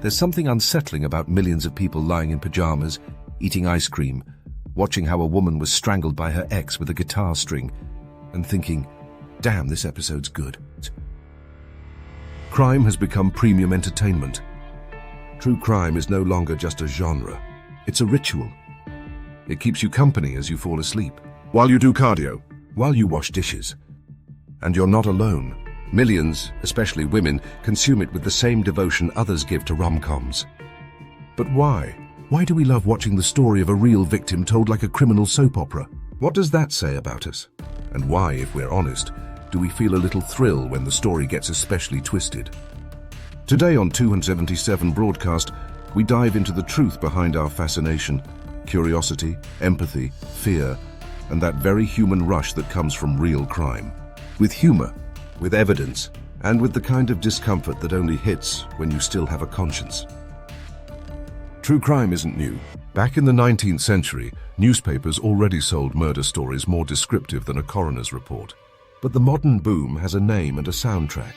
There's something unsettling about millions of people lying in pajamas, eating ice cream, watching how a woman was strangled by her ex with a guitar string, and thinking, damn, this episode's good. Crime has become premium entertainment. True crime is no longer just a genre. It's a ritual. It keeps you company as you fall asleep, while you do cardio, while you wash dishes. And you're not alone. Millions, especially women, consume it with the same devotion others give to rom-coms. But why? Why do we love watching the story of a real victim told like a criminal soap opera? What does that say about us? And why, if we're honest, do we feel a little thrill when the story gets especially twisted? Today on 277 Broadcast, we dive into the truth behind our fascination, curiosity, empathy, fear, and that very human rush that comes from real crime. With humor, with evidence, and with the kind of discomfort that only hits when you still have a conscience. True crime isn't new. Back in the 19th century, newspapers already sold murder stories more descriptive than a coroner's report. But the modern boom has a name and a soundtrack.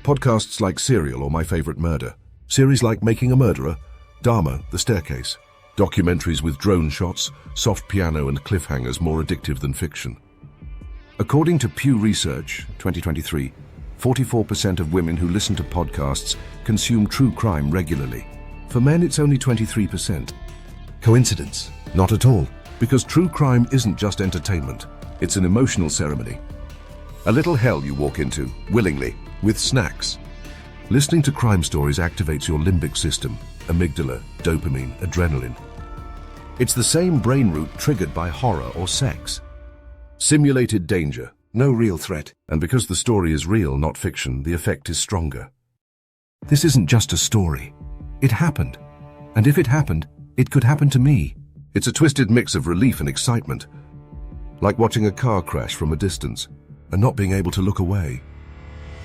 Podcasts like Serial or My Favorite Murder, series like Making a Murderer, Dharma, The Staircase, documentaries with drone shots, soft piano and cliffhangers more addictive than fiction. According to Pew Research, 2023, 44% of women who listen to podcasts consume true crime regularly. For men, it's only 23%. Coincidence? Not at all, because true crime isn't just entertainment. It's an emotional ceremony. A little hell you walk into, willingly, with snacks. Listening to crime stories activates your limbic system, amygdala, dopamine, adrenaline. It's the same brain route triggered by horror or sex. Simulated danger, no real threat. And because the story is real, not fiction, the effect is stronger. This isn't just a story. It happened. And if it happened, it could happen to me. It's a twisted mix of relief and excitement. Like watching a car crash from a distance and not being able to look away.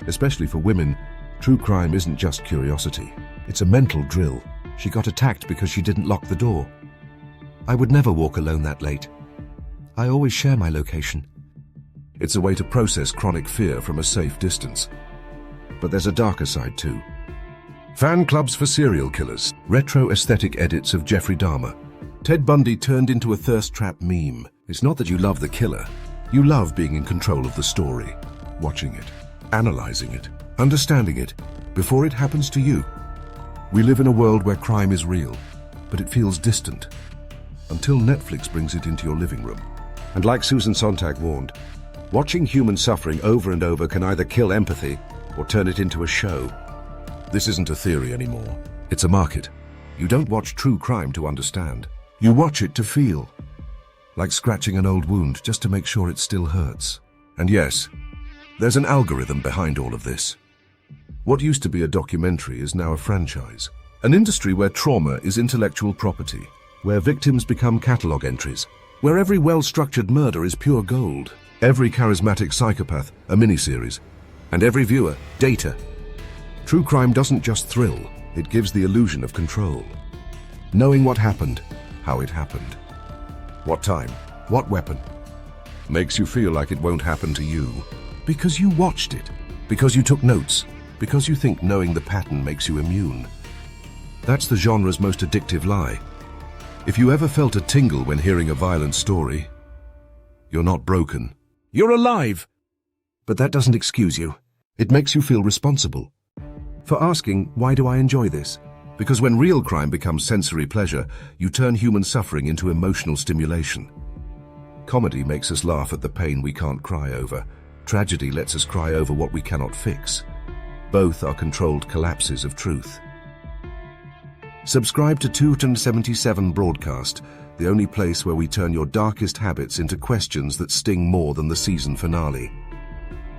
Especially for women, true crime isn't just curiosity. It's a mental drill. She got attacked because she didn't lock the door. I would never walk alone that late. I always share my location. It's a way to process chronic fear from a safe distance. But there's a darker side too. Fan clubs for serial killers, retro aesthetic edits of Jeffrey Dahmer. Ted Bundy turned into a thirst trap meme. It's not that you love the killer. You love being in control of the story, watching it, analyzing it, understanding it, before it happens to you. We live in a world where crime is real, but it feels distant, until Netflix brings it into your living room. And like Susan Sontag warned, watching human suffering over and over can either kill empathy or turn it into a show. This isn't a theory anymore. It's a market. You don't watch true crime to understand. You watch it to feel. Like scratching an old wound just to make sure it still hurts. And yes, there's an algorithm behind all of this. What used to be a documentary is now a franchise. An industry where trauma is intellectual property, where victims become catalog entries, where every well-structured murder is pure gold, every charismatic psychopath a miniseries, and every viewer data. True crime doesn't just thrill, it gives the illusion of control. Knowing what happened, how it happened, what time, what weapon, makes you feel like it won't happen to you. Because you watched it, because you took notes, because you think knowing the pattern makes you immune. That's the genre's most addictive lie. If you ever felt a tingle when hearing a violent story, you're not broken. You're alive! But that doesn't excuse you. It makes you feel responsible. For asking, why do I enjoy this? Because when real crime becomes sensory pleasure, you turn human suffering into emotional stimulation. Comedy makes us laugh at the pain we can't cry over. Tragedy lets us cry over what we cannot fix. Both are controlled collapses of truth. Subscribe to 277 Broadcast, the only place where we turn your darkest habits into questions that sting more than the season finale.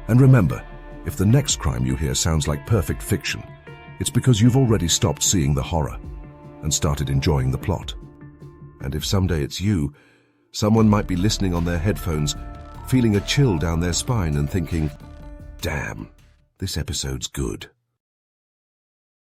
And remember, if the next crime you hear sounds like perfect fiction, it's because you've already stopped seeing the horror and started enjoying the plot. And if someday it's you, someone might be listening on their headphones, feeling a chill down their spine and thinking, damn, this episode's good.